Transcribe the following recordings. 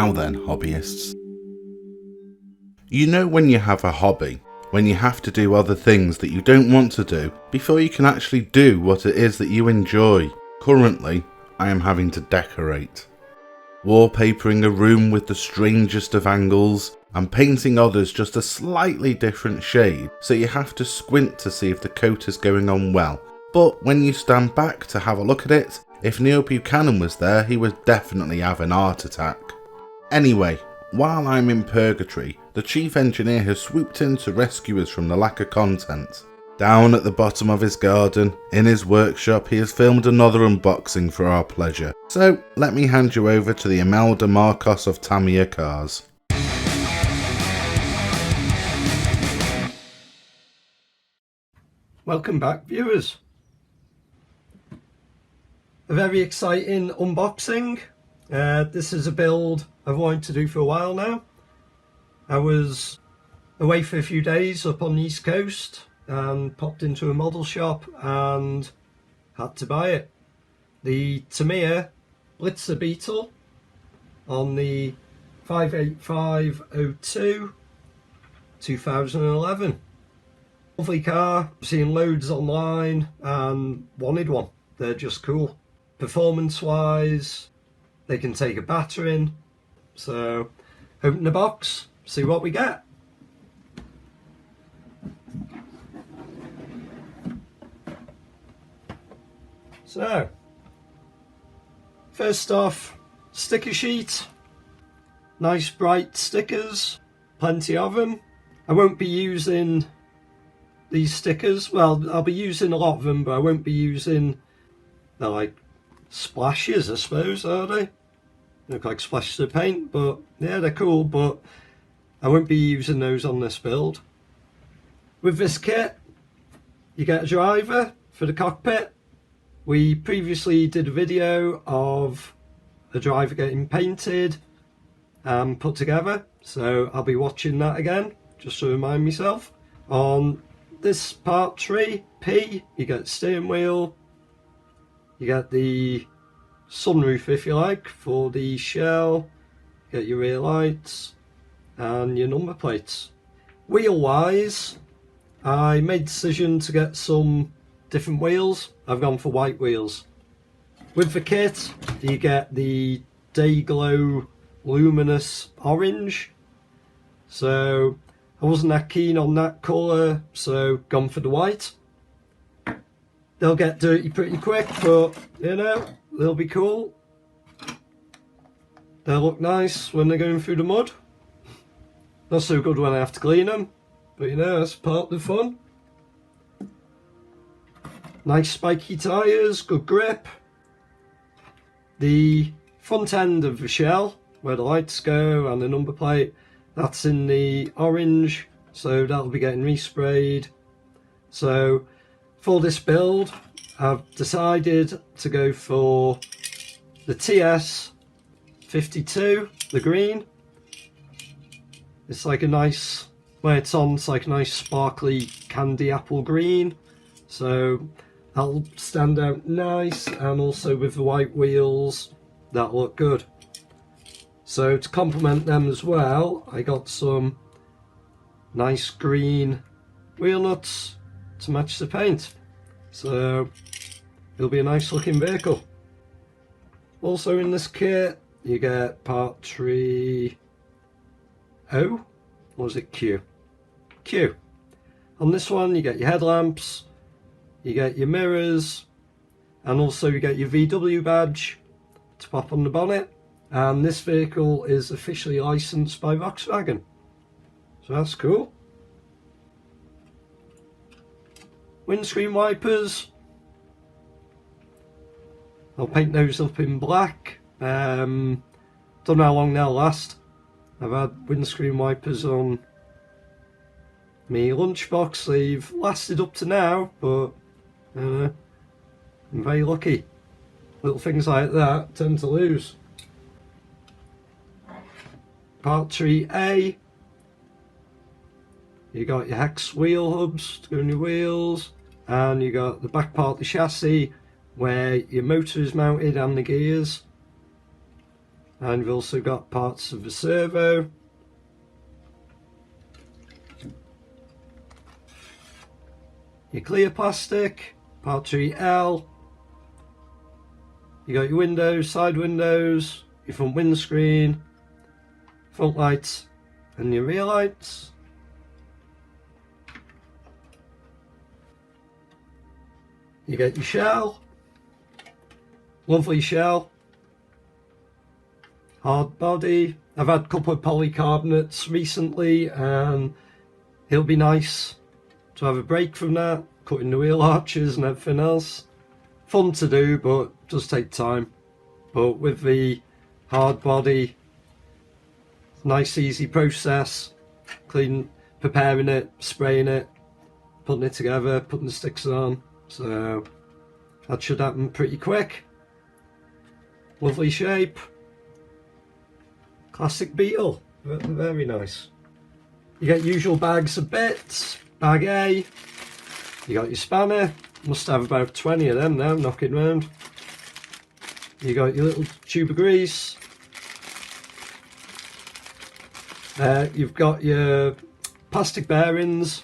Now then, hobbyists. You know when you have a hobby, when you have to do other things that you don't want to do before you can actually do what it is that you enjoy. Currently, I am having to decorate. Wallpapering a room with the strangest of angles and painting others just a slightly different shade, so you have to squint to see if the coat is going on well. But when you stand back to have a look at it, if Neil Buchanan was there, he would definitely have an heart attack. Anyway, while I'm in purgatory, the chief engineer has swooped in to rescue us from the lack of content. Down at the bottom of his garden, in his workshop, he has filmed another unboxing for our pleasure. So let me hand you over to the Imelda Marcos of Tamiya cars. Welcome back, viewers. A very exciting unboxing. This is a build I've wanted to do for a while now. I was away for a few days up on the East Coast and popped into a model shop and had to buy it. The Tamiya Blitzer Beetle on the 58502 2011. Lovely car, I've seen loads online and wanted one. They're just cool. Performance wise, they can take a battering. So open the box, see what we get. So first off, sticker sheet. Nice bright stickers, plenty of them. I won't be using these stickers. Well, I'll be using a lot of them, but I won't be using, they're like splashes, I suppose, are they? Look like splashes of paint, but yeah, they're cool, but I won't be using those on this build. With this kit, you get a driver for the cockpit. We previously did a video of a driver getting painted and put together, so I'll be watching that again, just to remind myself. On this part 3P, you get steering wheel, you get the sunroof, if you like, for the shell, you get your rear lights and your number plates. Wheel wise, I made the decision to get some different wheels. I've gone for white wheels. With the kit, you get the Day Glow luminous orange, so I wasn't that keen on that colour, so gone for the white. They'll get dirty pretty quick, but you know, they'll be cool. They'll look nice when they're going through the mud. Not so good when I have to clean them, but you know, that's part of the fun. Nice spiky tyres, good grip. The front end of the shell, where the lights go and the number plate, that's in the orange, so that'll be getting resprayed. So for this build, I've decided to go for the TS52, the green. It's like a nice, when it's on, it's like a nice sparkly candy apple green, so that'll stand out nice, and also with the white wheels, that'll look good. So to complement them as well, I got some nice green wheel nuts to match the paint. So it'll be a nice looking vehicle. Also in this kit, you get part 3O, or was it Q? Q. On this one, you get your headlamps, you get your mirrors, and also you get your VW badge to pop on the bonnet. And this vehicle is officially licensed by Volkswagen, so that's cool. Windscreen wipers, I'll paint those up in black. Don't know how long they'll last. I've had windscreen wipers on my lunchbox, they've lasted up to now, but I'm very lucky. Little things like that tend to lose. Part 3A, you got your hex wheel hubs to go on your wheels, and you got the back part of the chassis where your motor is mounted and the gears. And we've also got parts of the servo. Your clear plastic, part 3L. You got your windows, side windows, your front windscreen, front lights and your rear lights. You get your shell, lovely shell, hard body. I've had a couple of polycarbonates recently and it'll be nice to have a break from that, cutting the wheel arches and everything else. Fun to do, but does take time. But with the hard body, nice easy process, preparing it, spraying it, putting it together, putting the sticks on. So that should happen pretty quick. Lovely shape. Classic Beetle, very nice. You get usual bags of bits. Bag A, you got your spanner, must have about 20 of them now knocking around. You got your little tube of grease. You've got your plastic bearings,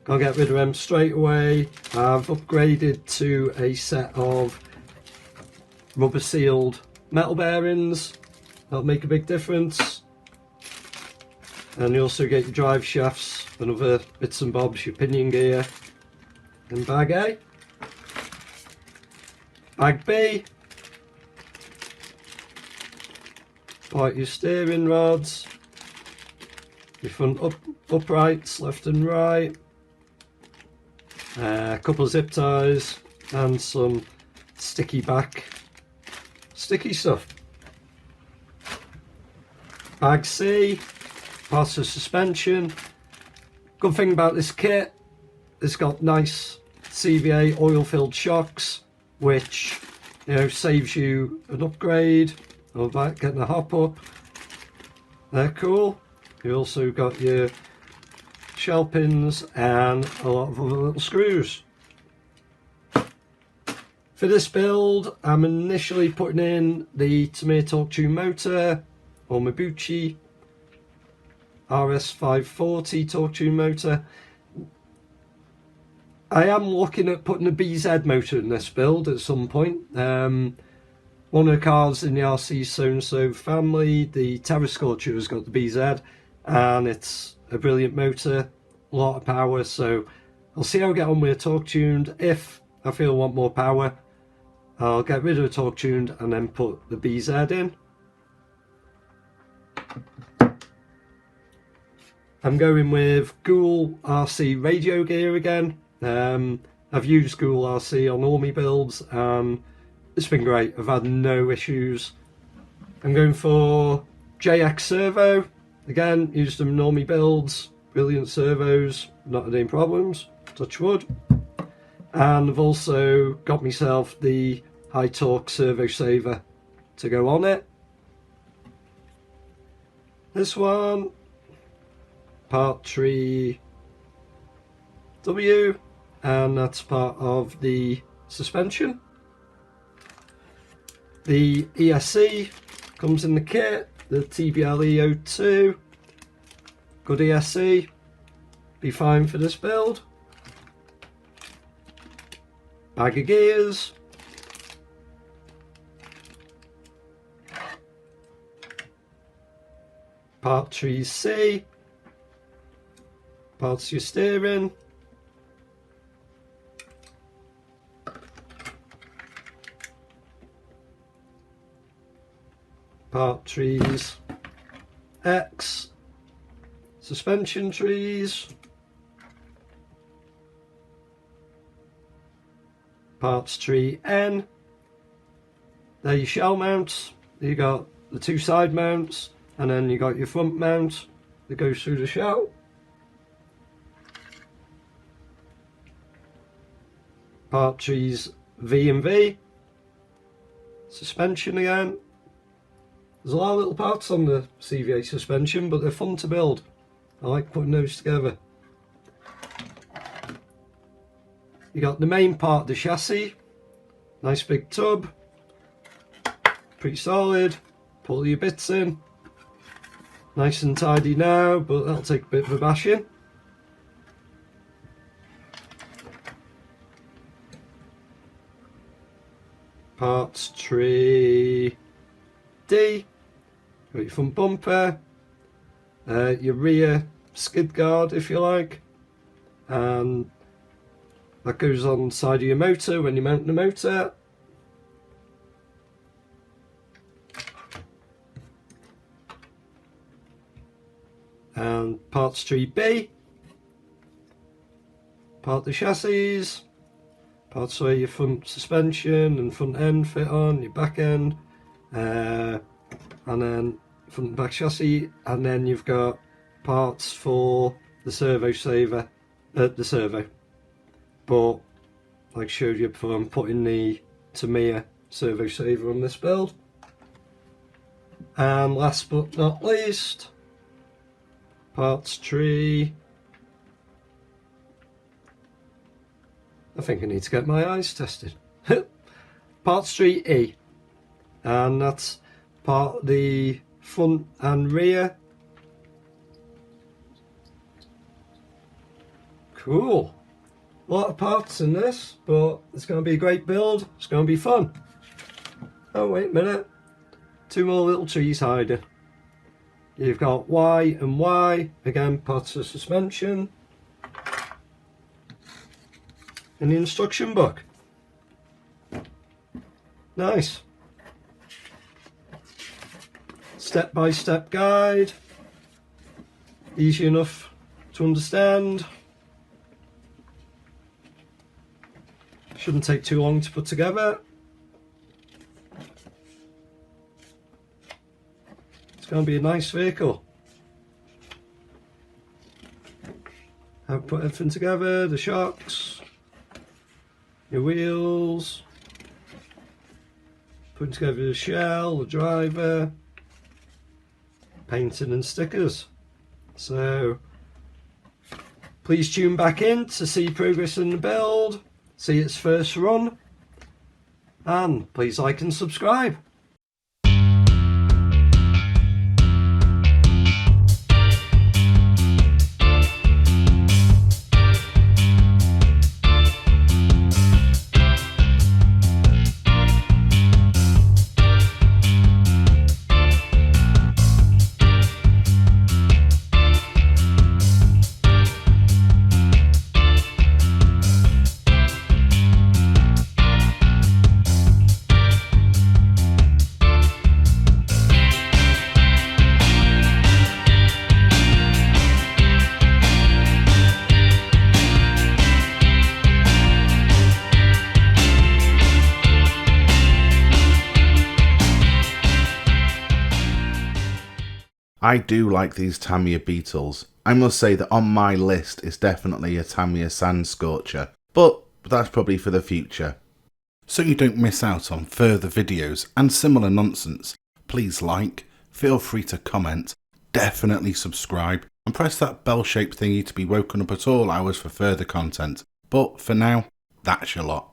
gotta get rid of them straight away. I've upgraded to a set of rubber sealed metal bearings, that'll make a big difference. And you also get your drive shafts and other bits and bobs, your pinion gear in bag A. Bag B, part your steering rods, your front uprights left and right, a couple of zip ties and some sticky stuff. Bag C, parts of suspension. Good thing about this kit, it's got nice CVA oil filled shocks, which saves you an upgrade or that getting a hop up. They're cool. You also got your shell pins and a lot of other little screws. For this build, I'm initially putting in the Tamiya torque tune motor, or Mabuchi RS540 torque tune motor. I am looking at putting a BZ motor in this build at some point. One of the cars in the RC so-and-so family, the Terra Scorcher, has got the BZ, and it's a brilliant motor, a lot of power, so I'll see how I get on with a torque tuned. If I feel I want more power, I'll get rid of the torque tuned and then put the BZ in. I'm going with Ghoul RC radio gear again. I've used Ghoul RC on all my builds and it's been great. I've had no issues. I'm going for JX servo. Again, used them in all my builds. Brilliant servos, not had any problems, touch wood. And I've also got myself the high torque servo saver to go on it. This one, part 3W, and that's part of the suspension. The ESC comes in the kit, the TBL E02, good ESC, be fine for this build. Bag of gears, part 3C, parts of your steering, part trees X, suspension trees, parts tree N. They're your shell mounts. You got the two side mounts and then you got your front mount that goes through the shell. Part trees V and V, suspension again. There's a lot of little parts on the CVA suspension, but they're fun to build. I like putting those together. You got the main part of the chassis, nice big tub, pretty solid, Put all your bits in. Nice and tidy now, but that'll take a bit of a bashing. Parts tree D. Got your front bumper, your rear skid guard if you like, and that goes on the side of your motor when you mount the motor. And parts tree B, part the chassis, parts where your front suspension and front end fit on, your back end, and then front and back chassis, and then you've got parts for the servo saver, the servo. But like I showed you before, I'm putting the Tamiya servo saver on this build. And last but not least, parts tree. I think I need to get my eyes tested. Parts tree E, and that's part of the front and rear. Cool. A lot of parts in this, but it's going to be a great build. It's going to be fun. Oh, wait a minute. 2 more little trees hiding. You've got Y and Y, again parts of suspension, and the instruction book. Nice. Step-by-step guide, easy enough to understand. Shouldn't take too long to put together. It's going to be a nice vehicle. I've put everything together, the shocks, your wheels, putting together the shell, the driver, painting and stickers. So please tune back in to see progress in the build, see its first run, and please like and subscribe. I do like these Tamiya Beetles. I must say that on my list is definitely a Tamiya Sand Scorcher, but that's probably for the future. So you don't miss out on further videos and similar nonsense, please like, feel free to comment, definitely subscribe, and press that bell-shaped thingy to be woken up at all hours for further content. But for now, that's your lot.